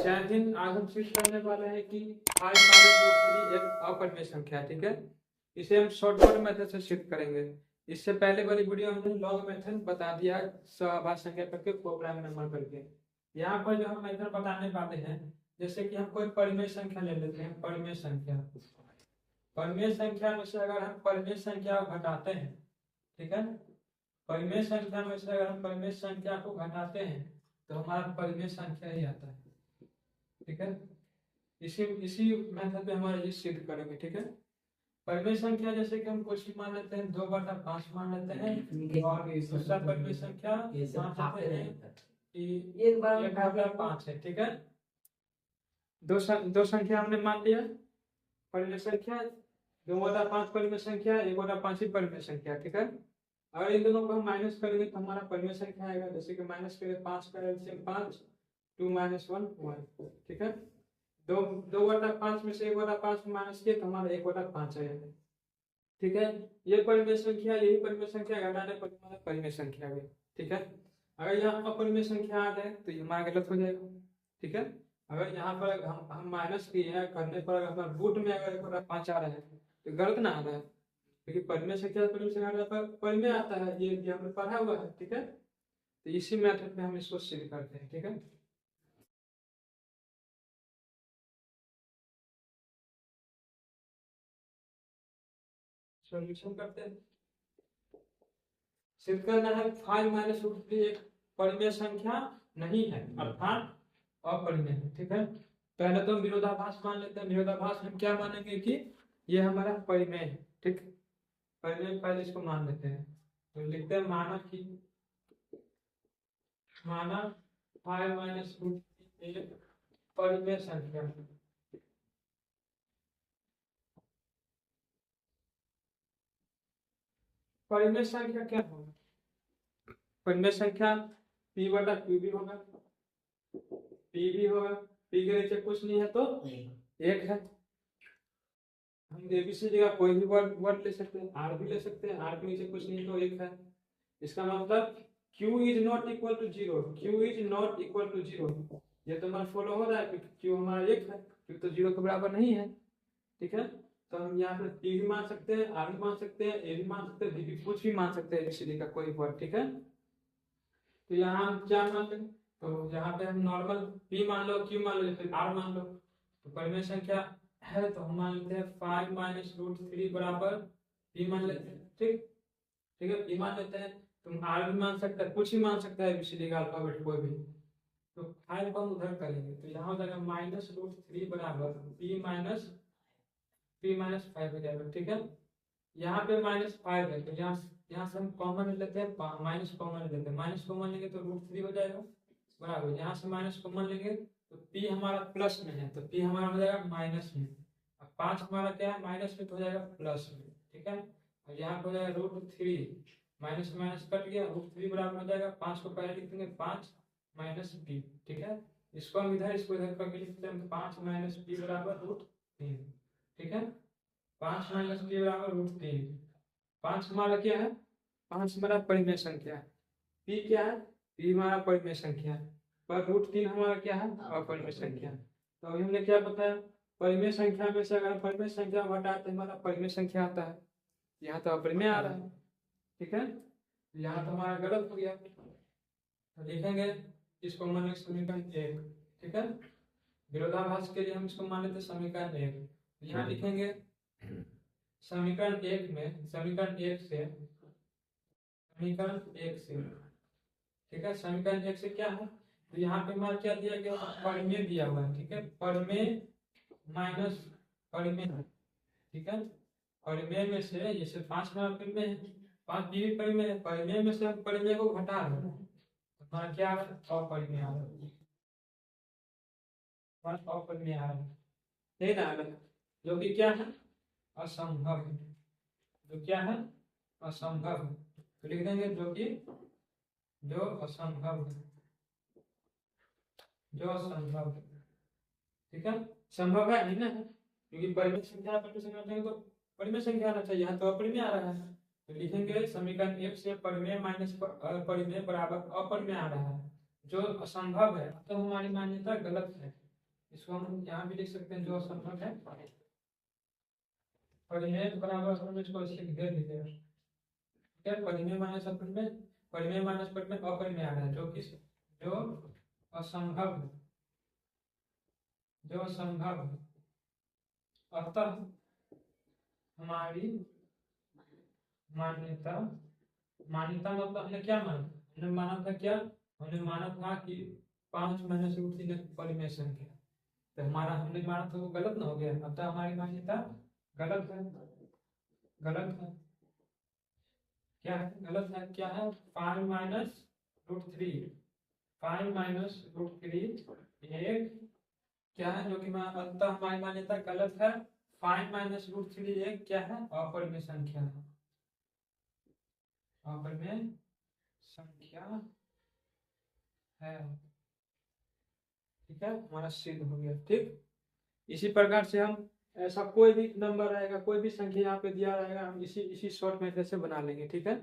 दिन आज हम स्विच करने वाले हैं कि 5 - √3 एक अपरिमेय संख्या है, ठीक है। इसे हम शॉर्टकट मेथड से शिफ्ट करेंगे। इससे पहले वाली वीडियो में हमने लॉग मेथड बता दिया सहभाज्य संख्या करके प्रोग्राम नंबर करके। यहाँ पर जो हम मेथड बताने वाले हैं, जैसे कि हम कोई परिमेय संख्या ले लेते हैं। परिमेय संख्या में से अगर हम परिमेय संख्या को घटाते हैं, ठीक है, परिमेय संख्या में से अगर हम परिमेय संख्या को घटाते हैं तो हमारा परिमेय संख्या ही आता है, ठीक है। इसी मेथड पे हमारे ये सिद्ध करेंगे, ठीक है। परिमेय संख्या जैसे कि हम कुछ मान लेते हैं 2/5 मान लेते हैं, और दूसरा परिमेय संख्या मान लेते हैं कि 1/5 है, ठीक है। दो संख्या हमने मान लिया परिमेय संख्या, 2/5 परिमेय संख्या, 1/5 ही परिमेय संख्या, ठीक है। अगर इन दोनों को हम माइनस करेंगे तो हमारा परिमेय संख्या आएगा। जैसे कि माइनस करें 5 का एलसीएम 5, 2 - 1 1, ठीक है। 2/5 में से 1/5 माइनस किए तो हमारा 1/5 आएगा, ठीक है। ये परिमेय संख्या, यही परिमेय संख्या घटाने पर हमारा परिमेय संख्या आ गई, ठीक है। अगर यहाँ अपरिमेय संख्या आ जाए तो ये हमारा गलत हो जाएगा, ठीक है। अगर यहाँ पर हम माइनस किए हैं करने पर अगर हमारा रूट में अगर 1/5 आ रहा है तो गलत ना आ रहा है, क्योंकि परिमेय संख्या परिमेय संख्या पर परिमेय आता है, ये हमने पढ़ा हुआ है, ठीक है। तो इसी मेथड में हम इसको सिद्ध करते हैं, ठीक है। सॉल्यूशन करते हैं। सिद्ध करना है 5 - √3 एक परिमेय संख्या नहीं है, अर्थात अपरिमेय है, ठीक है। पहले तो विरोधाभास मान लेते हैं। विरोधाभास हम क्या मानेंगे कि ये हमारा परिमेय है, ठीक। परिमेय पहले इसको मान लेते हैं, तो लिखते हैं माना 5 - √3 एक परिमेय संख्या। परिमेय संख्या क्या होगा? परिमेय संख्या p/q भी होगा, p भी होगा, p के नीचे कुछ नहीं है तो 1 है। हम एबीसी जगह कोई भी वर्ड ले सकते हैं, r भी ले सकते हैं, r के नीचे कुछ नहीं तो 1 है। इसका मतलब q is not equal to 0, q is not equal to 0। ये तो हमारा फॉलो हो रहा है कि q हमारा 1 है, q तो 0 के बराबर नहीं है, ठीक है। तो हम यहाँ पे p भी मान सकते हैं, r भी मान सकते हैं, a भी मान सकते हैं, b भी, कुछ भी मान सकते हैं एबीसीडी का कोई वर्ड, ठीक है। तो यहाँ हम क्या मान लें, तो यहाँ पे हम नॉर्मल p मान लो, q मान लो, फिर r मान लो। तो परिमेय संख्या है तो हम मान लेते हैं 5 - √3 बराबर p मान लेते हैं, ठीक, ठीक है। p मान लेते हैं, तुम r भी मान सकते हैं, कुछ ही मान सकता है एबीसीडी का अल्फाबेट कोई भी। तो 5 को हम उधर करेंगे तो यहाँ हो जाएगा -√3 बराबर p - 5 हो जाएगा, ठीक है। यहाँ पे -5 है तो यहाँ से हम कॉमन लेते हैं, माइनस कॉमन लेते हैं, माइनस कॉमन लेंगे तो √3 हो जाएगा बराबर। यहाँ से माइनस कॉमन लेंगे तो p हमारा प्लस में है तो p हमारा हो जाएगा माइनस में। अब 5 हमारा क्या है माइनस में तो हो जाएगा प्लस में, ठीक है। और यहाँ पे हो जाएगा √3, माइनस माइनस कट गया, √3 बराबर हो जाएगा 5 को पहले लिख देंगे 5 - p, ठीक है। इसको हम इधर इसको इधर करके लिखते हैं 5 - p बराबर √3, ठीक है। 5 - p बराबर √3। 5 हमारा क्या है, 5 हमारा परिमेय संख्या है, p क्या है, p हमारा परिमेय संख्या है, पर √3 हमारा क्या है, अपरिमेय संख्या। तो अभी हमने क्या बताया, परिमेय संख्या में से अगर परिमेय संख्या घटाते हमारा परिमेय संख्या आता है, यहाँ तो अपरिमेय आ रहा है, ठीक है। यहाँ तो हमारा गलत हो गया, तो लिखेंगे इसको मान लेंगे समीकरण 1, ठीक है। विरोधाभास के लिए हम इसको मान लेते समीकरण 1। यहाँ लिखेंगे समीकरण 1 में, समीकरण 1 से, ठीक है। समीकरण 1 से क्या है, तो यहाँ पे हमारा क्या दिया गया, परिमेय दिया हुआ है, ठीक है। परिमेय माइनस परिमेय, ठीक है। परिमेय में से जैसे 5 हमारा परिमेय है, 5 भी परिमेय है, परिमेय में से हम परिमेय को घटा रहे हैं, हमारा क्या आ रहा है, अपरिमेय आ रहा है, अपरिमेय आ रहा है, नहीं ना आ रहा है, जो कि क्या है, असंभव है, जो क्या है, असंभव है। तो लिख देंगे जो असंभव है, जो असंभव है, ठीक है। संभव है नहीं ना, क्योंकि परिमेय संख्या तो परिमेय संख्या आना चाहिए, यहाँ तो अपरिमेय आ रहा है। तो लिखेंगे समीकरण 1 से परिमेय माइनस परिमेय बराबर अपरिमेय आ रहा है, जो असंभव है, तो हमारी मान्यता गलत है, इसको हम यहाँ भी लिख सकते हैं जो असंभव है, परिमेय बराबर हम इसको ऐसे लिख देते हैं। क्या परिमेय माइनस अपरिमेय, परिमेय माइनस परिमेय अपरिमेय आ रहा है, जो असंभव है, जो असंभव है। अतः हमारी मान्यता, मान्यता मतलब हमने क्या माना, हमने माना था क्या, हमने माना था कि 5 माइनस रूट 3 एक परिमेय संख्या, तो हमारा हमने माना था वो गलत ना हो गया, अतः हमारी मान्यता गलत है, गलत है। क्या है गलत है, क्या है 5 माइनस रूट 3, 5 माइनस रूट 3 एक क्या है जो कि अतः हमारी मान्यता गलत है। 5 माइनस रूट 3 एक क्या है, अपरिमेय संख्या है, अपरिमेय संख्या है। ठीक है, हमारा सिद्ध हो गया। ठीक, इसी प्रकार से हम ऐसा कोई भी नंबर रहेगा, कोई भी संख्या यहाँ पे दिया रहेगा, हम इसी शॉर्ट मेथड से बना लेंगे। ठीक है।